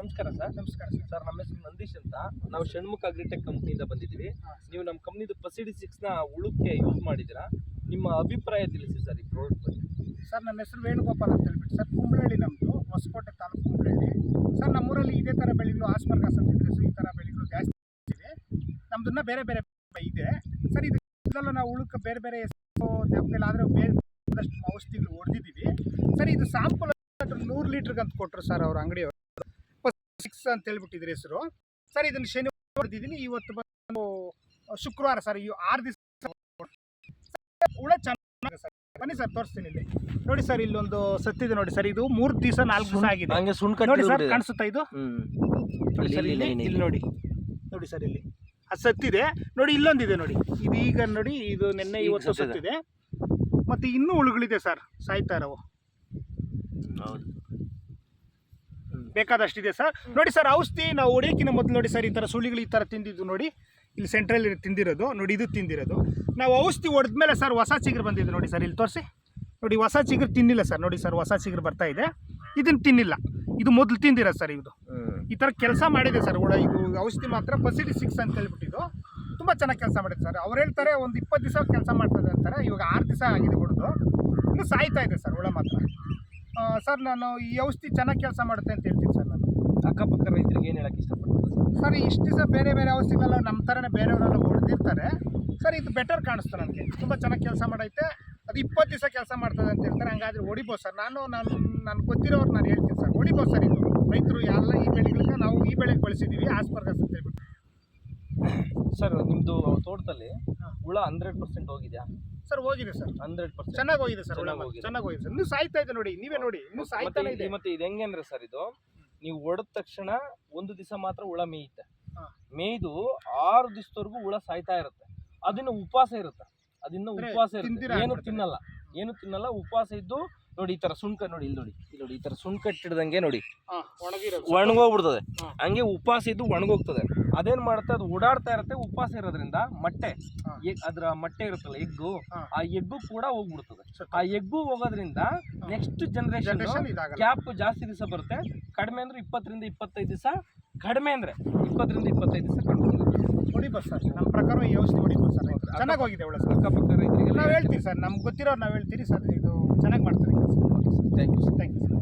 ನಮಸ್ಕಾರ ಸರ್. ನಮಸ್ಕಾರ ಸರ್, ನಮ್ಮ ಹೆಸರು ನಂದೀಶ್ ಅಂತ. ನಾವು ಷಣ್ಮುಖ ಅಗ್ರಿಟೆಕ್ ಕಂಪ್ನಿಯಿಂದ ಬಂದಿದ್ದೀವಿ. ನೀವು ನಮ್ಮ ಕಂಪ್ನಿದು ಪಸಿಡಿ 6ನ ಉಳುಕ್ಕೆ ಯೂಸ್ ಮಾಡಿದ್ದೀರಾ. ನಿಮ್ಮ ಅಭಿಪ್ರಾಯ ತಿಳಿಸಿ ಸರ್ ಈ ಪ್ರಾಡಕ್ಟ್ ಬಗ್ಗೆ. ಸರ್, ನನ್ನ ಹೆಸರು ವೇಣುಗೋಪಾಲ್ ಅಂತ ಹೇಳ್ಬಿಟ್ಟು ಸರ್. ಕುಂಬಳಹಳ್ಳಿ ನಮ್ಮದು, ಹೊಸಕೋಟೆ ತಾಲೂಕು ಕುಂಬಳಹಳ್ಳಿ ಸರ್. ನಮ್ಮೂರಲ್ಲಿ ಇದೇ ಥರ ಬೆಳೆಗಳು ಆಸ್ಪರ್ಗಾಸ್ ಅಂತಿದ್ರೆ ಈ ಥರ ಬೆಳೆಗಳು ಜಾಸ್ತಿ ಇದೆ. ನಮ್ಮದನ್ನ ಬೇರೆ ಬೇರೆ ಇದೆ ಸರ್. ಇದೆಲ್ಲ ನಾವು ಉಳುಕ್ಕೆ ಬೇರೆ ಬೇರೆ ಆದರೆ ಬೇರೆ ಔಷಧಿಗಳು ಹೊಡೆದಿದ್ದೀವಿ ಸರ್. ಇದು ಸ್ಯಾಂಪಲ್ 100 ಲೀಟ್ರಿಗೆ ಅಂತ ಕೊಟ್ಟರು ಸರ್ ಅವ್ರ ಅಂಗಡಿಯವರು. 6 ಅಂತ ಹೇಳ್ಬಿಟ್ಟಿದ್ರೆ ಹೆಸರು ಸರ್. ಇದನ್ನು ಶನಿವಾರ ಹೊಡೆದಿದ್ದೀನಿ, ಇವತ್ತು ಬಂದು ಶುಕ್ರವಾರ ಸರ್. 6 ದಿವಸ ಹುಳ ಚೆನ್ನಾಗಿ ಸರ್. ಬನ್ನಿ ಸರ್, ತೋರಿಸ್ತೀನಿ. ಇಲ್ಲಿ ನೋಡಿ ಸರ್, ಇಲ್ಲೊಂದು ಸತ್ತಿದೆ ನೋಡಿ ಸರ್. ಇದು 3 ದಿವಸ 4 ದಿವಸ ಆಗಿದೆ ನೋಡಿ ಸರ್. ಕಾಣಿಸುತ್ತಾ ಇದು? ನೋಡಿ ಸರ್, ಇಲ್ಲಿ ನೋಡಿ ನೋಡಿ ಸರ್, ಇಲ್ಲಿ ಅದು ಸತ್ತಿದೆ ನೋಡಿ. ಇಲ್ಲೊಂದಿದೆ ನೋಡಿ, ಇದು ಈಗ ನೋಡಿ, ಇದು ನಿನ್ನೆ ಇವತ್ತು ಸತ್ತಿದೆ. ಮತ್ತು ಇನ್ನೂ ಹುಳುಗಳಿದೆ ಸರ್, ಸಾಯ್ತಾ ಇರೋವು ಬೇಕಾದಷ್ಟಿದೆ ಸರ್. ನೋಡಿ ಸರ್, ಔಷಧಿ ನಾವು ಹೊಡೆಯೋಕ್ಕಿಂತ ಮೊದಲು ನೋಡಿ ಸರ್, ಈ ಥರ ಸುಳಿಗಳು ಈ ಥರ ತಿಂದಿದ್ದು ನೋಡಿ. ಇಲ್ಲಿ ಸೆಂಟ್ರಲ್ಲಿ ತಿಂದಿರೋದು ನೋಡಿ, ಇದು ತಿಂದಿರೋದು. ನಾವು ಔಷಧಿ ಹೊಡೆದ್ಮೇಲೆ ಸರ್ ಹೊಸ ಚಿಗುರು ಬಂದಿದೆ ನೋಡಿ ಸರ್. ಇಲ್ಲಿ ತೋರಿಸಿ ನೋಡಿ, ಹೊಸ ಚಿಗುರು ತಿನ್ನಿಲ್ಲ ಸರ್. ನೋಡಿ ಸರ್, ಹೊಸ ಚಿಗುರು ಬರ್ತಾ ಇದೆ. ಇದನ್ನು ತಿನ್ನಿಲ್ಲ, ಇದು ಮೊದಲು ತಿಂದಿರೋದು ಸರ್. ಇದು ಈ ಥರ ಕೆಲಸ ಮಾಡಿದೆ ಸರ್ ಹುಳ. ಇದು ಔಷಧಿ ಮಾತ್ರ ಪಸಿಡಿ 6 ಅಂತ ಹೇಳ್ಬಿಟ್ಟಿದ್ದು ತುಂಬ ಚೆನ್ನಾಗಿ ಕೆಲಸ ಮಾಡಿದೆ ಸರ್. ಅವ್ರು ಹೇಳ್ತಾರೆ ಒಂದು 20 ದಿವಸ ಕೆಲಸ ಮಾಡ್ತದೆ ಅಂತಾರೆ. ಇವಾಗ 6 ದಿವಸ ಆಗಿದೆ ಹೊಡೆದು, ಇನ್ನೂ ಸಾಯ್ತಾ ಇದೆ ಸರ್ ಹುಳ ಮಾತ್ರ. ಸರ್, ನಾನು ಈ ಔಷಧಿ ಚೆನ್ನಾಗಿ ಕೆಲಸ ಮಾಡುತ್ತೆ ಅಂತ ಹೇಳ್ತೀನಿ ಸರ್. ನಾನು ಅಕ್ಕಪಕ್ಕ ರೈತರಿಗೆ ಏನು ಹೇಳಕ್ಕೆ ಇಷ್ಟಪಡ್ತೀನಿ ಸರ್. ಇಷ್ಟು ದಿವಸ ಬೇರೆ ಬೇರೆ ಔಷಧಿಗೆಲ್ಲ ನಮ್ಮ ಥರನೇ ಬೇರೆಯವರೆಲ್ಲ ಹೊಡೆದಿರ್ತಾರೆ ಸರ್. ಇದು ಬೆಟರ್ ಕಾಣಿಸ್ತು ನನಗೆ, ತುಂಬ ಚೆನ್ನಾಗಿ ಕೆಲಸ ಮಾಡೈತೆ. ಅದು 20 ದಿವಸ ಕೆಲಸ ಮಾಡ್ತದೆ ಅಂತ ಹೇಳ್ತಾರೆ. ಹಂಗಾದ್ರೆ ಹೊಡಿಬೋದು ಸರ್. ನಾನು ಗೊತ್ತಿರೋರು ನಾನು ಹೇಳ್ತೀನಿ ಸರ್, ಹೊಡಿಬೋದು ಸರ್. ಇದು ರೈತರು ಎಲ್ಲ ಈ ಬೆಳೆಗಳಿಗೆ ನಾವು ಈ ಬೆಳೆಗೆ ಬಳಸಿದ್ದೀವಿ, ಆಸ್ಪರ್ಗಾಸ್ ಅಂತ ಹೇಳ್ಬಿಟ್ಟು ಸರ್. ನಿಮ್ಮದು ತೋಟದಲ್ಲಿ ಹುಳ 100% ಹೋಗಿದೆಯಾ ಸರ್? ಹೋಗಿದೆ ಸರ್, 100% ಚೆನ್ನಾಗಿ ಹೋಗಿದೆ ಸರ್. ಚೆನ್ನಾಗಿ ಹೋಗಿದೆ ಸರ್. ಇನ್ನೂ ಸಾಯ್ತಾ ಇದೆ ನೋಡಿ, ನೀವೇ ನೋಡಿ, ಇನ್ನೂ ಸಾಯ್ತಾನೆ ಇದೆ. ಮತ್ತೆ ಇದು ಹೆಂಗೆ ಅಂದ್ರೆ ಸರ್, ಇದು ನೀವು ಹೊಡೆದ ತಕ್ಷಣ 1 ದಿವಸ ಮಾತ್ರ ಹುಳ ಮೇಯುತ್ತೆ. ಮೇಯ್ದು 6 ದಿವಸದವರೆಗೂ ಹುಳ ಸಾಯ್ತಾ ಇರುತ್ತೆ. ಅದನ್ನ ಉಪವಾಸ ಇರುತ್ತೆ. ಏನು ತಿನ್ನಲ್ಲ, ಉಪವಾಸ ಇದ್ದು ನೋಡಿ. ಈ ತರ ಸುಣ್ಕ ನೋಡಿ, ಇಲ್ಲಿ ನೋಡಿ, ಈ ತರ ಸುಣ್ಕ ಇಟ್ಟಿಡ್ದಂಗೆ ನೋಡಿ ಒಣಗೋಗ್ಬಿಡ್ತದೆ. ಹಂಗೆ ಉಪವಾಸ ಇದ್ದು ಒಣಗೋಗ್ತದೆ. ಅದೇನ್ ಮಾಡುತ್ತೆ, ಅದು ಓಡಾಡ್ತಾ ಇರುತ್ತೆ. ಉಪವಾಸ ಇರೋದ್ರಿಂದ ಮೊಟ್ಟೆ, ಅದ್ರ ಮೊಟ್ಟೆ ಇರುತ್ತಲ್ಲ, ಎಗ್ಗು, ಆ ಎಗ್ಗು ಕೂಡ ಹೋಗ್ಬಿಡ್ತದೆ. ಆ ಎಗ್ಗು ಹೋಗೋದ್ರಿಂದ ನೆಕ್ಸ್ಟ್ ಜನರೇಷನ್ ಗ್ಯಾಪ್ ಜಾಸ್ತಿ ದಿವಸ ಬರುತ್ತೆ. ಕಡಿಮೆ ಅಂದ್ರೆ 20 ರಿಂದ 25 ದಿವಸ, ಕಡಿಮೆ ಅಂದ್ರೆ 20 ರಿಂದ 25 ದಿವಸ ಹೊಡಿಬೋದು ಸರ್. ನಮ್ಮ ಪ್ರಕಾರ ಈ ಔಷಧಿ ಹೊಡಿಬೋದು ಸರ್. ಚೆನ್ನಾಗಿ ಹೋಗಿದೆ ಒಳ್ಳೆ ಸರ್. ಅಕ್ಕಪಕ್ಕ ರೈತರಿಗೆ ನಾವು ಹೇಳ್ತೀವಿ ಸರ್, ನಮ್ಗೆ ಗೊತ್ತಿರೋರು ನಾವು ಹೇಳ್ತೀರಿ ಸರ್. ಇದು ಚೆನ್ನಾಗಿ ಮಾಡ್ತಾರೆ. Thank you sir. Thank you sir.